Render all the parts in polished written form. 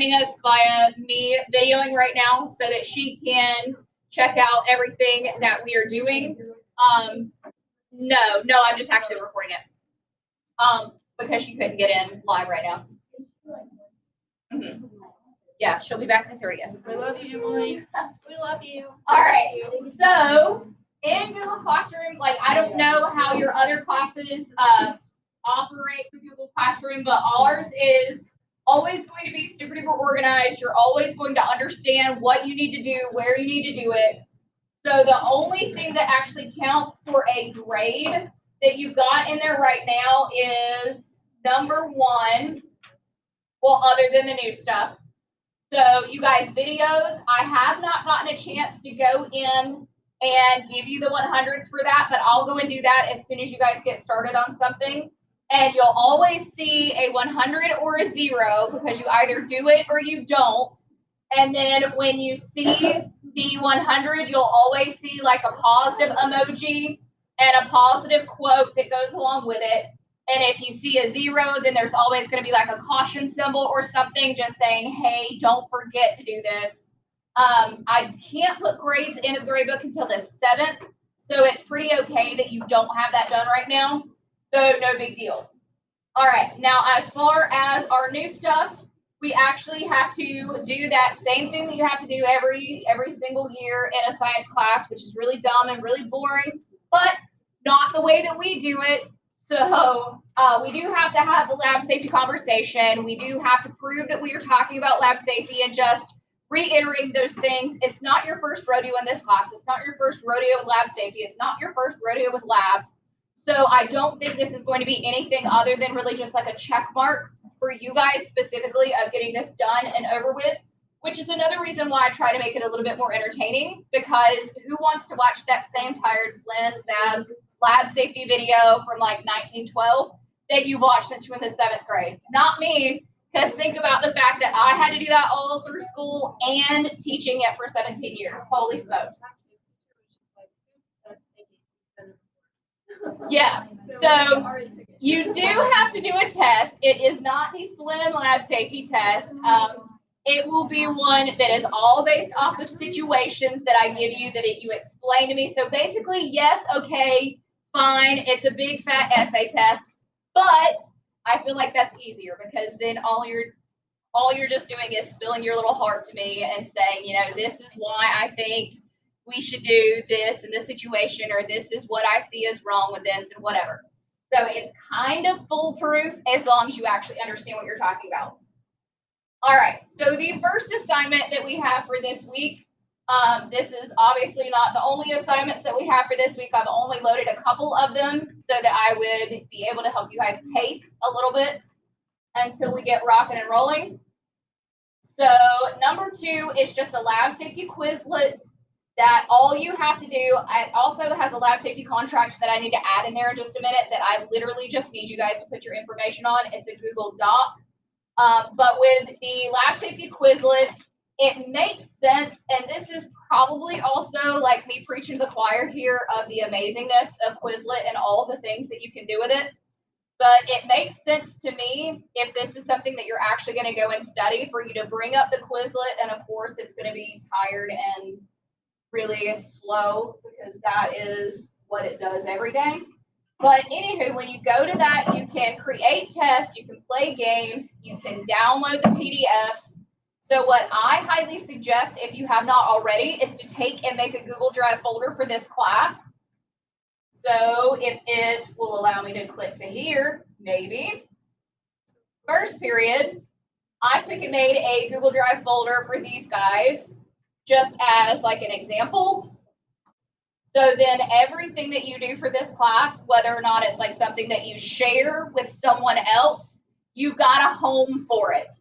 joining us via me videoing right now so that she can check out everything that we are doing. No, I'm just actually recording it. Because she couldn't get in live right now. Mm-hmm. Yeah, she'll be back the 30th. We love you, Emily. We love you. All right. So in Google Classroom, like I don't know how your other classes operate with Google Classroom, but ours is always going to be super duper organized. You're always going to understand what you need to do, where you need to do it. So the only thing that actually counts for a grade that you've got in there right now is number 1. Well, other than the new stuff. So you guys, videos, I have not gotten a chance to go in and give you the 100s for that, but I'll go and do that as soon as you guys get started on something. And you'll always see a 100 or a 0 because you either do it or you don't. And then when you see the 100, you'll always see like a positive emoji and a positive quote that goes along with it. And if you see a 0, then there's always going to be like a caution symbol or something just saying, hey, don't forget to do this. I can't put grades in the grade book until the 7th, so it's pretty okay that you don't have that done right now. So no big deal. All right, now as far as our new stuff, we actually have to do that same thing that you have to do every single year in a science class, which is really dumb and really boring, but not the way that we do it. So we do have to have the lab safety conversation. We do have to prove that we are talking about lab safety and just reiterating those things. It's not your first rodeo in this class. It's not your first rodeo with lab safety. It's not your first rodeo with labs. So I don't think this is going to be anything other than really just like a check mark for you guys specifically of getting this done and over with, which is another reason why I try to make it a little bit more entertaining, because who wants to watch that same tired Flynn Sab lab safety video from like 1912 that you've watched since you were in the 7th grade? Not me, because think about the fact that I had to do that all through school and teaching it for 17 years. Holy smokes. Yeah, so you do have to do a test. It is not the Flynn lab safety test. It will be one that is all based off of situations that I give you that you explain to me. So basically, yes, okay, fine, it's a big fat essay test, but I feel like that's easier because then all you're just doing is spilling your little heart to me and saying, you know, this is why I think we should do this in this situation, or this is what I see is wrong with this, and whatever. So it's kind of foolproof as long as you actually understand what you're talking about. All right, so the first assignment that we have for this week, this is obviously not the only assignments that we have for this week. I've only loaded a couple of them so that I would be able to help you guys pace a little bit until we get rocking and rolling. So number 2 is just a lab safety Quizlet that all you have to do. It also has a lab safety contract that I need to add in there in just a minute that I literally just need you guys to put your information on. It's a Google Doc. But with the lab safety Quizlet, it makes sense, and this is probably also like me preaching to the choir here of the amazingness of Quizlet and all the things that you can do with it. But it makes sense to me if this is something that you're actually going to go and study for you to bring up the Quizlet, and of course it's going to be tired and really slow because that is what it does every day. But anywho, when you go to that, you can create tests, you can play games, you can download the PDFs. So what I highly suggest, if you have not already, is to take and make a Google Drive folder for this class. So if it will allow me to click to here, maybe. First period, I took and made a Google Drive folder for these guys just as like an example. So then everything that you do for this class, whether or not it's like something that you share with someone else, you've got a home for it.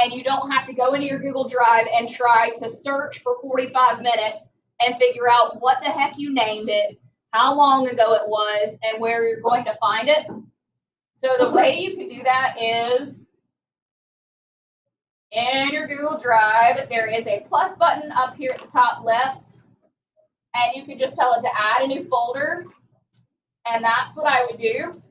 And you don't have to go into your Google Drive and try to search for 45 minutes and figure out what the heck you named it, how long ago it was, and where you're going to find it. So the way you can do that is in your Google Drive, there is a plus button up here at the top left. And you can just tell it to add a new folder. And that's what I would do.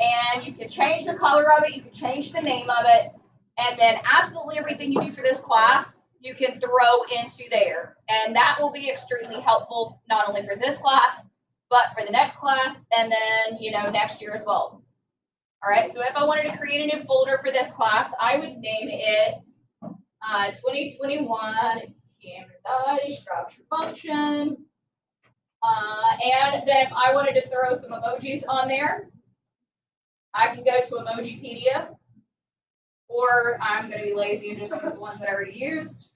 And you can change the color of it. You can change the name of it. And then absolutely everything you do for this class, you can throw into there. And that will be extremely helpful, not only for this class, but for the next class, and then, next year as well. All right, so if I wanted to create a new folder for this class, I would name it 2021 Camera Study Structure Function. And then if I wanted to throw some emojis on there, I can go to Emojipedia, or I'm going to be lazy and just use the ones that I already used.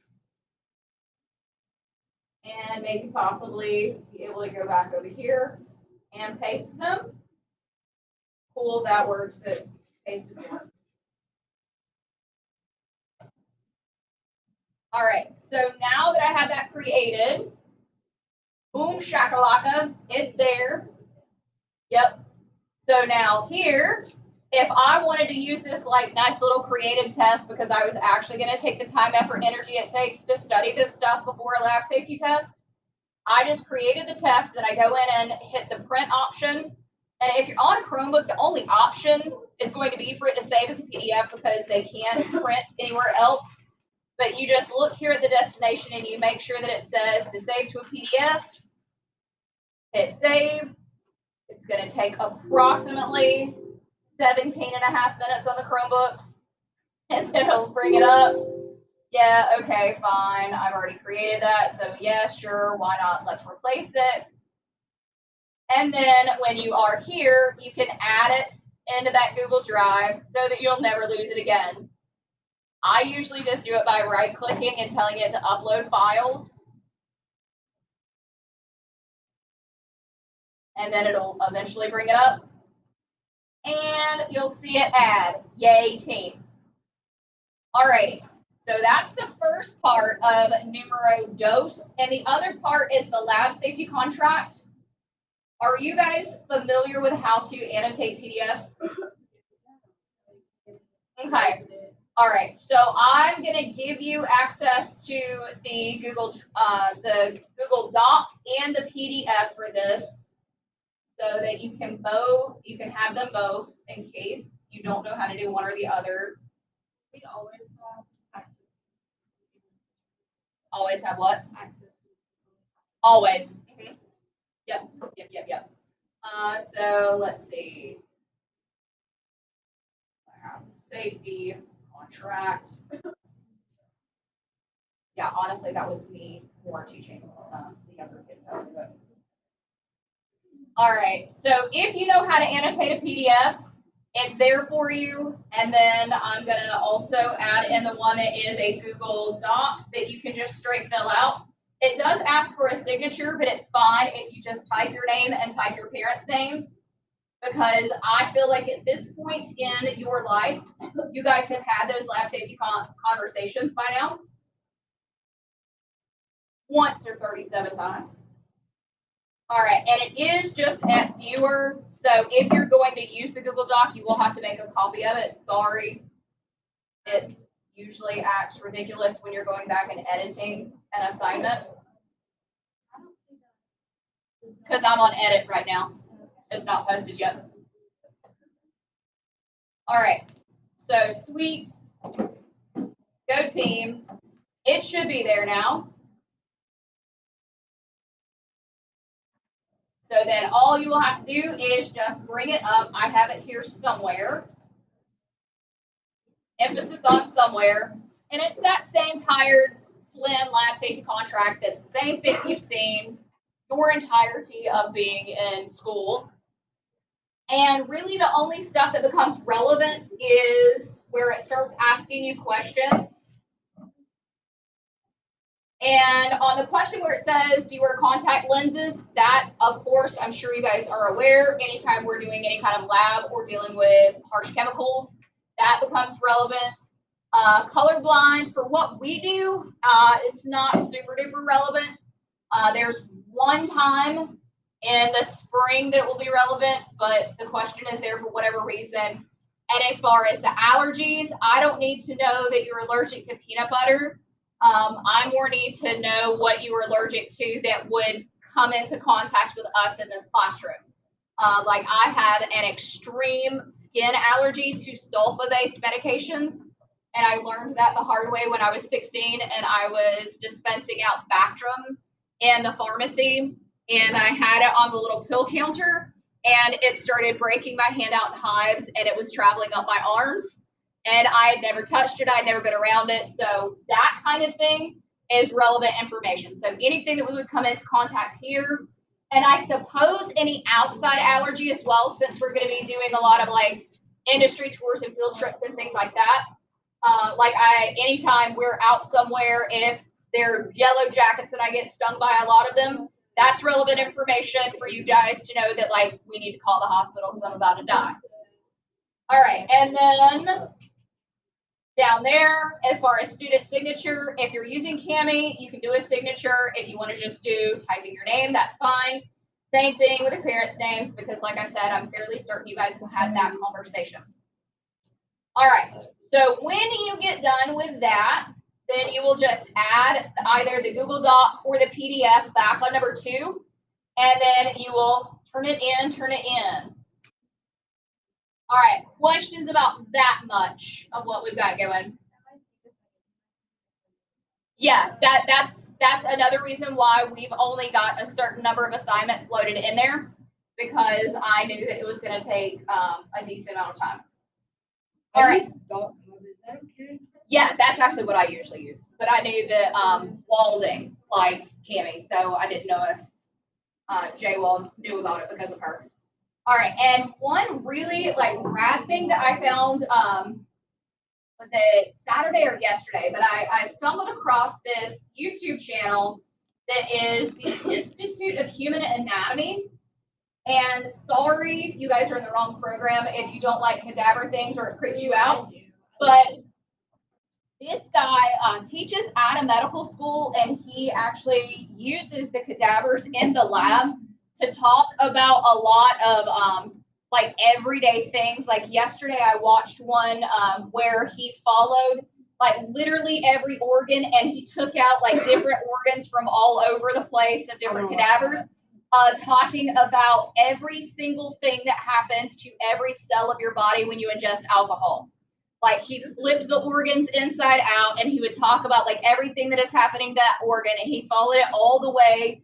And maybe possibly be able to go back over here and paste them. Cool, that works. It pasted them. All right, so now that I have that created, boom shakalaka, it's there. Yep. So now here, if I wanted to use this like nice little creative test because I was actually going to take the time, effort, and energy it takes to study this stuff before a lab safety test, I just created the test, then I go in and hit the print option. And if you're on a Chromebook, the only option is going to be for it to save as a PDF because they can't print anywhere else. But you just look here at the destination and you make sure that it says to save to a PDF. Hit save. It's going to take approximately 17 and a half minutes on the Chromebooks. And then it'll bring it up. Yeah, okay, fine. I've already created that. So yeah, sure, why not? Let's replace it. And then when you are here, you can add it into that Google Drive so that you'll never lose it again. I usually just do it by right-clicking and telling it to upload files. And then it'll eventually bring it up. And you'll see it add. Yay, team. Alrighty. So that's the first part of numero dos. And the other part is the lab safety contract. Are you guys familiar with how to annotate PDFs? Okay. All right. So I'm going to give you access to the Google Doc and the PDF for this, so that you can have them both in case you don't know how to do one or the other. We always have access. Always have what? Access. Always. Mm-hmm. Yep. So let's see. Safety contract. Yeah, honestly, that was me more teaching the younger kids how to do it. All right, so if you know how to annotate a PDF, it's there for you. And then I'm going to also add in the one that is a Google Doc that you can just straight fill out. It does ask for a signature, but it's fine if you just type your name and type your parents' names, because I feel like at this point in your life, you guys have had those lab safety conversations by now. Once or 37 times. All right, and it is just at viewer. So if you're going to use the Google Doc, you will have to make a copy of it. Sorry. It usually acts ridiculous when you're going back and editing an assignment. Because I'm on edit right now. It's not posted yet. All right, so sweet. Go team. It should be there now. So then all you will have to do is just bring it up. I have it here somewhere. Emphasis on somewhere. And it's that same tired Flynn lab safety contract. That's the same thing you've seen your entirety of being in school. And really the only stuff that becomes relevant is where it starts asking you questions. And on the question where it says, do you wear contact lenses? That, of course, I'm sure you guys are aware, anytime we're doing any kind of lab or dealing with harsh chemicals, that becomes relevant. Colorblind, for what we do, it's not super duper relevant. There's one time in the spring that it will be relevant, but the question is there for whatever reason. And as far as the allergies, I don't need to know that you're allergic to peanut butter. I more need to know what you were allergic to that would come into contact with us in this classroom. Like I have an extreme skin allergy to sulfa-based medications, and I learned that the hard way when I was 16, and I was dispensing out Bactrim in the pharmacy, and I had it on the little pill counter, and it started breaking my hand out in hives, and it was traveling up my arms, and I had never touched it. I'd never been around it. So that kind of thing is relevant information. So anything that we would come into contact here, and I suppose any outside allergy as well, since we're going to be doing a lot of like industry tours and field trips and things like that. Anytime we're out somewhere, if they're yellow jackets and I get stung by a lot of them, that's relevant information for you guys to know that like we need to call the hospital because I'm about to die. All right, and then down there, as far as student signature, if you're using Cami, you can do a signature. If you want to just do typing your name, that's fine. Same thing with the parents' names, because like I said, I'm fairly certain you guys have had that conversation. All right, so when you get done with that, then you will just add either the Google Doc or the PDF back on number 2, and then you will turn it in, All right, questions about that much of what we've got going? Yeah, that's another reason why we've only got a certain number of assignments loaded in there, because I knew that it was going to take a decent amount of time. All right. Yeah, that's actually what I usually use, but I knew that Walding likes Cami, so I didn't know if Jay Wald knew about it because of her. All right, and one really like rad thing that I found was it Saturday or yesterday, but I stumbled across this YouTube channel that is the Institute of Human Anatomy. And sorry, you guys are in the wrong program if you don't like cadaver things or it creeps you out. But this guy teaches at a medical school, and he actually uses the cadavers in the lab to talk about a lot of like everyday things. Like yesterday, I watched one where he followed like literally every organ, and he took out like different organs from all over the place of different cadavers, talking about every single thing that happens to every cell of your body when you ingest alcohol. Like he flipped the organs inside out, and he would talk about like everything that is happening to that organ, and he followed it all the way,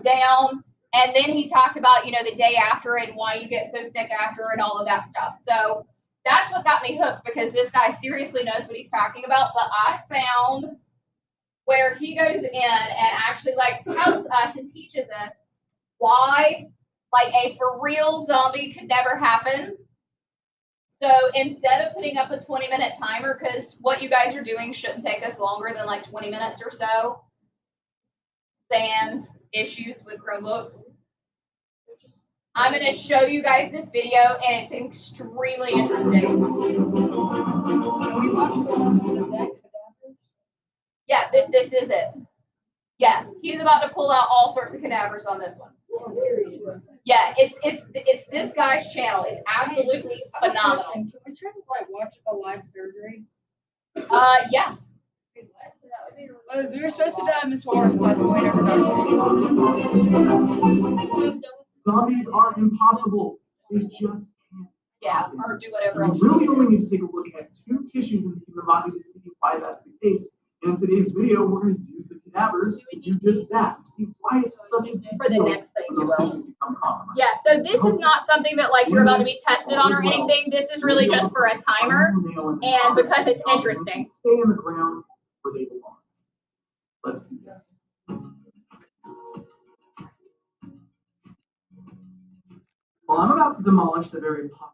down. And then he talked about, the day after and why you get so sick after and all of that stuff. So that's what got me hooked, because this guy seriously knows what he's talking about. But I found where he goes in and actually like tells us and teaches us why like a for real zombie could never happen. So instead of putting up a 20-minute timer, because what you guys are doing shouldn't take us longer than like 20 minutes or so, sans issues with Chromebooks, I'm going to show you guys this video, and it's extremely interesting. Yeah, this is it. Yeah, he's about to pull out all sorts of cadavers on this one. Yeah, it's this guy's channel. It's absolutely phenomenal. Can we try to like watch a live surgery? Yeah. Well, we were supposed to die in Miss Waller's class, and we never done. Zombies are impossible. They just can't. Yeah, or do whatever You else. really only need to take a look at 2 tissues in the human body to see why that's the case. And in today's video, we're going to use the cadavers to do just that. See why it's such a big For the deal next thing, when those tissues become compromised. Yeah, so this is not something that like you're about to be tested on or anything. This is really just for a timer, and because it's interesting. Stay in the ground where they belong. Let's do this. Well, I'm about to demolish the very popular